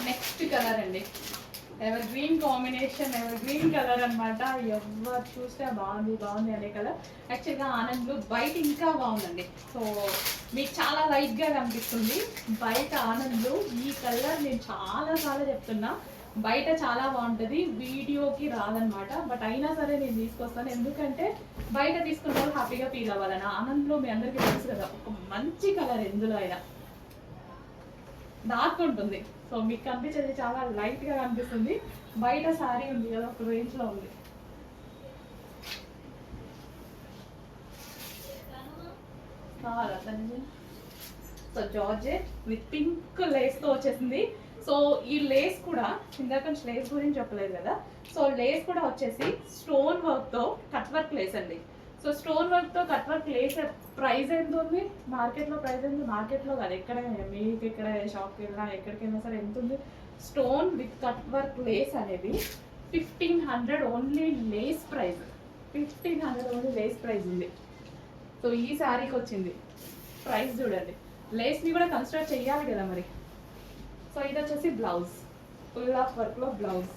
Next colour అండి, ever green combination, ever green colour అనమాట. ఎవరు చూస్తే బాగుంది అనే కలర్. యాక్చువల్గా ఆనంద్ బయట ఇంకా బాగుందండి. సో మీకు చాలా లైట్గా కనిపిస్తుంది బయట ఆనంద్. ఈ కలర్ నేను చాలా చెప్తున్నా, బయట చాలా బాగుంటుంది, వీడియోకి రాదనమాట. బట్ అయినా సరే నేను తీసుకొస్తాను, ఎందుకంటే బయట తీసుకున్న వాళ్ళు హ్యాపీగా ఫీల్ అవ్వాలని. ఆనంద్లో మీ అందరికీ తెలుసు కదా, ఒక మంచి కలర్ ఎందులో అయినా డార్క్ ఉంటుంది. సో మీకు కనిపించేది చాలా లైట్గా కనిపిస్తుంది. బయట శారీ ఉంది కదా, ఒక రేంజ్లో ఉంది. సో జార్జెట్ విత్ పింక్ లేస్తో వచ్చేసింది. సో ఈ లేస్ కూడా ఇందాక లేస్ గురించి చెప్పలేదు కదా, సో లేస్ కూడా వచ్చేసి స్టోన్ వర్క్తో కట్ వర్క్ లేస్ అండి. సో స్టోన్ వర్క్తో కట్ వర్క్ లేస్ ప్రైస్ ఎంత ఉంది మార్కెట్లో? ప్రైస్ ఎంత మార్కెట్లో కాదు, ఎక్కడైనా మీకు ఎక్కడ షాప్కి వెళ్ళినా ఎక్కడికైనా సరే ఎంత ఉంది? Stone with cut work lace అనేది 1500 only lace price. 1500 only lace price ఉంది. సో ఈ శారీకి వచ్చింది ప్రైస్ చూడండి. లేస్ని కూడా కన్సిడర్ చెయ్యాలి కదా మరి. సో ఇది వచ్చేసి బ్లౌజ్, ఫుల్ ఆఫ్ వర్క్లో బ్లౌజ్.